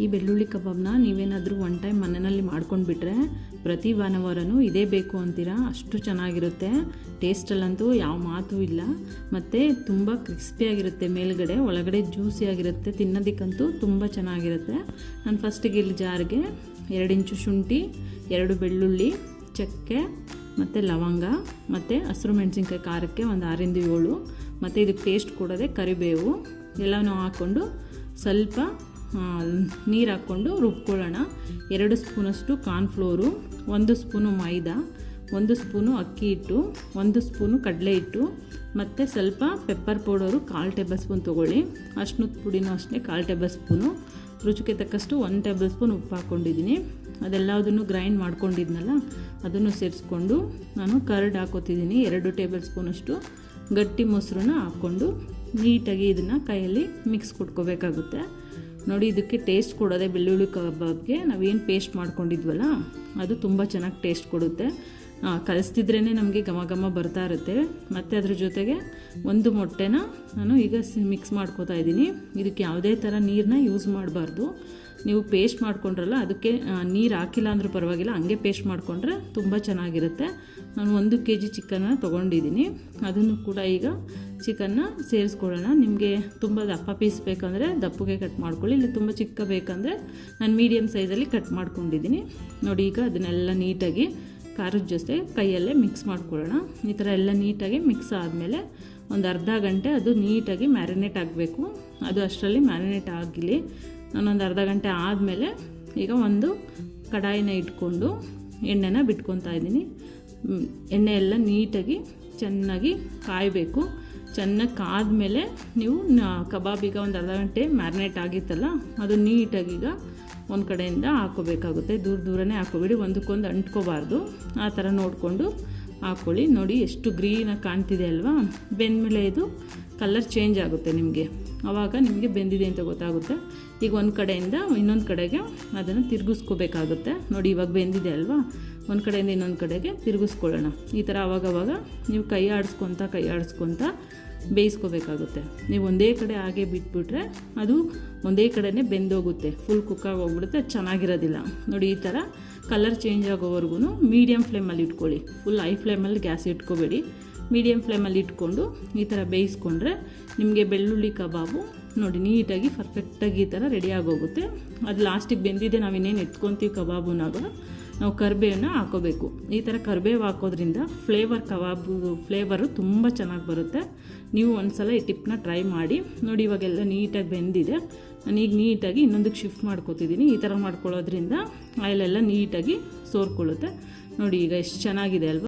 ಈ ಬೆಳ್ಳುಳ್ಳಿ ಕಬಾಬ್ನ ನೀವೇನಾದರೂ ಒನ್ ಟೈಮ್ ಮನೆಯಲ್ಲಿ ಮಾಡ್ಕೊಂಡ್ಬಿಟ್ರೆ ಪ್ರತಿ ಭಾನುವಾರನೂ ಇದೇ ಬೇಕು ಅಂತೀರಾ, ಅಷ್ಟು ಚೆನ್ನಾಗಿರುತ್ತೆ. ಟೇಸ್ಟಲ್ಲಂತೂ ಯಾವ ಮಾತು ಇಲ್ಲ. ಮತ್ತು ತುಂಬ ಕ್ರಿಸ್ಪಿಯಾಗಿರುತ್ತೆ, ಮೇಲ್ಗಡೆ ಒಳಗಡೆ ಜ್ಯೂಸಿಯಾಗಿರುತ್ತೆ. ತಿನ್ನೋದಕ್ಕಂತೂ ತುಂಬ ಚೆನ್ನಾಗಿರುತ್ತೆ. ನಾನು ಫಸ್ಟಿಗೆ ಇಲ್ಲಿ ಜಾರ್ಗೆ 2 ಇಂಚು ಶುಂಠಿ, 2 ಬೆಳ್ಳುಳ್ಳಿ, ಚಕ್ಕೆ ಮತ್ತು ಲವಂಗ ಮತ್ತು ಹಸಿರು ಮೆಣಸಿನ್ಕಾಯಿ ಖಾರಕ್ಕೆ ಒಂದು 6ರಿಂದ 7, ಮತ್ತು ಇದಕ್ಕೆ ಟೇಸ್ಟ್ ಕೊಡೋದೆ ಕರಿಬೇವು ಎಲ್ಲನೂ ಹಾಕ್ಕೊಂಡು ಸ್ವಲ್ಪ ನೀರು ಹಾಕ್ಕೊಂಡು ರುಬ್ಕೊಳ್ಳೋಣ. 2 ಸ್ಪೂನಷ್ಟು ಕಾರ್ನ್ಫ್ಲೋರು, 1 ಸ್ಪೂನು ಮೈದಾ, 1 ಸ್ಪೂನು ಅಕ್ಕಿ ಹಿಟ್ಟು, 1 ಸ್ಪೂನು ಕಡಲೆ ಹಿಟ್ಟು ಮತ್ತು ಸ್ವಲ್ಪ ಪೆಪ್ಪರ್ ಪೌಡರು 1/4 ಟೇಬಲ್ ಸ್ಪೂನ್ ತೊಗೊಳ್ಳಿ. ಅರ್ಶಿನದ ಪುಡಿನೂ ಅಷ್ಟೇ 1/4 ಟೇಬಲ್ ಸ್ಪೂನು. ರುಚಿಗೆ ತಕ್ಕಷ್ಟು 1 ಟೇಬಲ್ ಸ್ಪೂನ್ ಉಪ್ಪು ಹಾಕ್ಕೊಂಡಿದ್ದೀನಿ. ಅದೆಲ್ಲದನ್ನು ಗ್ರೈಂಡ್ ಮಾಡ್ಕೊಂಡಿದ್ನಲ್ಲ ಅದನ್ನು ಸೇರಿಸ್ಕೊಂಡು ನಾನು ಕರ್ಡ್ ಹಾಕೋತಿದ್ದೀನಿ. 2 ಟೇಬಲ್ ಸ್ಪೂನಷ್ಟು ಗಟ್ಟಿ ಮೊಸರನ್ನ ಹಾಕ್ಕೊಂಡು ನೀಟಾಗಿ ಇದನ್ನು ಕೈಯಲ್ಲಿ ಮಿಕ್ಸ್ ಕೊಟ್ಕೋಬೇಕಾಗುತ್ತೆ. ನೋಡಿ, ಇದಕ್ಕೆ ಟೇಸ್ಟ್ ಕೊಡೋದೆ ಬೆಳ್ಳುಳ್ಳಿ ಕಬಾಬ್ಗೆ ನಾವೇನು ಪೇಸ್ಟ್ ಮಾಡ್ಕೊಂಡಿದ್ವಲ್ಲ ಅದು ತುಂಬ ಚೆನ್ನಾಗಿ ಟೇಸ್ಟ್ ಕೊಡುತ್ತೆ. ಕಲಿಸ್ತಿದ್ರೇ ನಮಗೆ ಘಮ ಘಮ ಬರ್ತಾ ಇರುತ್ತೆ. ಮತ್ತು ಅದ್ರ ಜೊತೆಗೆ 1 ಮೊಟ್ಟೆನ ನಾನು ಈಗ ಮಿಕ್ಸ್ ಮಾಡ್ಕೋತಾ ಇದ್ದೀನಿ. ಇದಕ್ಕೆ ಯಾವುದೇ ಥರ ನೀರನ್ನ ಯೂಸ್ ಮಾಡಬಾರ್ದು. ನೀವು ಪೇಸ್ಟ್ ಮಾಡ್ಕೊಂಡ್ರಲ್ಲ ಅದಕ್ಕೆ ನೀರು ಹಾಕಿಲ್ಲ ಅಂದರೂ ಪರವಾಗಿಲ್ಲ, ಹಂಗೆ ಪೇಸ್ಟ್ ಮಾಡಿಕೊಂಡ್ರೆ ತುಂಬ ಚೆನ್ನಾಗಿರುತ್ತೆ. ನಾನು 1 kg ಚಿಕನ್ನ ತೊಗೊಂಡಿದ್ದೀನಿ. ಅದನ್ನು ಕೂಡ ಈಗ ಚಿಕನ್ನ ಸೇರಿಸ್ಕೊಳ್ಳೋಣ. ನಿಮಗೆ ತುಂಬ ದಪ್ಪ ಪೀಸ್ ಬೇಕಂದರೆ ದಪ್ಪಗೆ ಕಟ್ ಮಾಡ್ಕೊಳ್ಳಿ, ಇಲ್ಲ ತುಂಬ ಚಿಕ್ಕ ಬೇಕಂದರೆ ನಾನು ಮೀಡಿಯಮ್ ಸೈಜಲ್ಲಿ ಕಟ್ ಮಾಡ್ಕೊಂಡಿದ್ದೀನಿ. ನೋಡಿ, ಈಗ ಅದನ್ನೆಲ್ಲ ನೀಟಾಗಿ ಖಾರದ ಜೊತೆ ಕೈಯಲ್ಲೇ ಮಿಕ್ಸ್ ಮಾಡ್ಕೊಳ್ಳೋಣ. ಈ ಥರ ಎಲ್ಲ ನೀಟಾಗಿ ಮಿಕ್ಸ್ ಆದಮೇಲೆ ಒಂದು ಅರ್ಧ ಗಂಟೆ ಅದು ನೀಟಾಗಿ ಮ್ಯಾರಿನೇಟ್ ಆಗಬೇಕು. ಅದು ಅಷ್ಟರಲ್ಲಿ ಮ್ಯಾರಿನೇಟ್ ಆಗಿಲಿ. ನಾನೊಂದು ಅರ್ಧ ಗಂಟೆ ಆದಮೇಲೆ ಈಗ ಒಂದು ಕಡಾಯಿನ ಇಟ್ಕೊಂಡು ಎಣ್ಣೆನ ಬಿಟ್ಕೊತಾ ಇದ್ದೀನಿ. ಎಣ್ಣೆ ಎಲ್ಲ ನೀಟಾಗಿ ಚೆನ್ನಾಗಿ ಕಾಯಬೇಕು. ಚೆನ್ನಾಗಿ ಕಾದ್ಮೇಲೆ ನೀವು ಕಬಾಬೀಗ ಒಂದು ಅರ್ಧ ಗಂಟೆ ಮ್ಯಾರಿನೇಟ್ ಆಗಿತ್ತಲ್ಲ ಅದು ನೀಟಾಗಿ ಈಗ ಒಂದು ಕಡೆಯಿಂದ ಹಾಕೋಬೇಕಾಗುತ್ತೆ. ದೂರನೇ ಹಾಕೋಬೇಡಿ, ಒಂದಕ್ಕೊಂದು ಅಂಟ್ಕೋಬಾರ್ದು. ಆ ಥರ ನೋಡಿಕೊಂಡು ಹಾಕ್ಕೊಳ್ಳಿ. ನೋಡಿ ಎಷ್ಟು ಗ್ರೀನಾಗಿ ಕಾಣ್ತಿದೆ ಅಲ್ವಾ. ಬೆಂದಮೇಲೆ ಇದು ಕಲರ್ ಚೇಂಜ್ ಆಗುತ್ತೆ ನಿಮಗೆ, ಆವಾಗ ನಿಮಗೆ ಬೆಂದಿದೆ ಅಂತ ಗೊತ್ತಾಗುತ್ತೆ. ಈಗ ಒಂದು ಕಡೆಯಿಂದ ಇನ್ನೊಂದು ಕಡೆಗೆ ಅದನ್ನು ತಿರುಗಿಸ್ಕೋಬೇಕಾಗುತ್ತೆ. ನೋಡಿ, ಇವಾಗ ಬೆಂದಿದೆ ಅಲ್ವಾ, ಒಂದು ಕಡೆಯಿಂದ ಇನ್ನೊಂದು ಕಡೆಗೆ ತಿರುಗಿಸ್ಕೊಳ್ಳೋಣ. ಈ ಥರ ಆವಾಗವಾಗ ನೀವು ಕೈ ಆಡಿಸ್ಕೊತ ಬೇಯಿಸ್ಕೋಬೇಕಾಗುತ್ತೆ. ನೀವು ಒಂದೇ ಕಡೆ ಹಾಗೆ ಬಿಟ್ಬಿಟ್ರೆ ಅದು ಒಂದೇ ಕಡೆನೇ ಬೆಂದೋಗುತ್ತೆ, ಫುಲ್ ಕುಕ್ಕಾಗಿ ಹೋಗ್ಬಿಡುತ್ತೆ, ಚೆನ್ನಾಗಿರೋದಿಲ್ಲ. ನೋಡಿ, ಈ ಥರ ಕಲರ್ ಚೇಂಜ್ ಆಗೋವರೆಗೂ ಮೀಡಿಯಮ್ ಫ್ಲೇಮಲ್ಲಿ ಇಟ್ಕೊಳ್ಳಿ. ಫುಲ್ ಹೈ ಫ್ಲೇಮಲ್ಲಿ ಗ್ಯಾಸ್ ಇಟ್ಕೋಬೇಡಿ, ಮೀಡಿಯಮ್ ಫ್ಲೇಮಲ್ಲಿ ಇಟ್ಕೊಂಡು ಈ ಥರ ಬೇಯಿಸ್ಕೊಂಡ್ರೆ ನಿಮಗೆ ಬೆಳ್ಳುಳ್ಳಿ ಕಬಾಬು ನೋಡಿ ನೀಟಾಗಿ ಪರ್ಫೆಕ್ಟಾಗಿ ಈ ಥರ ರೆಡಿ ಆಗೋಗುತ್ತೆ. ಅದು ಲಾಸ್ಟಿಗೆ ಬೆಂದಿದೆ, ನಾವು ಇನ್ನೇನು ಎತ್ಕೊತೀವಿ ಕಬಾಬುನಾಗ ನಾವು ಕರಿಬೇವನ್ನ ಹಾಕೋಬೇಕು. ಈ ಥರ ಕರಿಬೇವು ಹಾಕೋದ್ರಿಂದ ಫ್ಲೇವರು ತುಂಬ ಚೆನ್ನಾಗಿ ಬರುತ್ತೆ. ನೀವು ಒಂದು ಸಲ ಈ ಟಿಪ್ನ ಟ್ರೈ ಮಾಡಿ ನೋಡಿ. ಇವಾಗೆಲ್ಲ ನೀಟಾಗಿ ಬೆಂದಿದೆ. ನಾನೀಗ ನೀಟಾಗಿ ಇನ್ನೊಂದಕ್ಕೆ ಶಿಫ್ಟ್ ಮಾಡ್ಕೋತಿದ್ದೀನಿ. ಈ ಥರ ಮಾಡ್ಕೊಳ್ಳೋದ್ರಿಂದ ಆಯಿಲೆಲ್ಲ ನೀಟಾಗಿ ಸೋರ್ಕೊಳ್ಳುತ್ತೆ. ನೋಡಿ, ಈಗ ಎಷ್ಟು ಚೆನ್ನಾಗಿದೆ ಅಲ್ವಾ.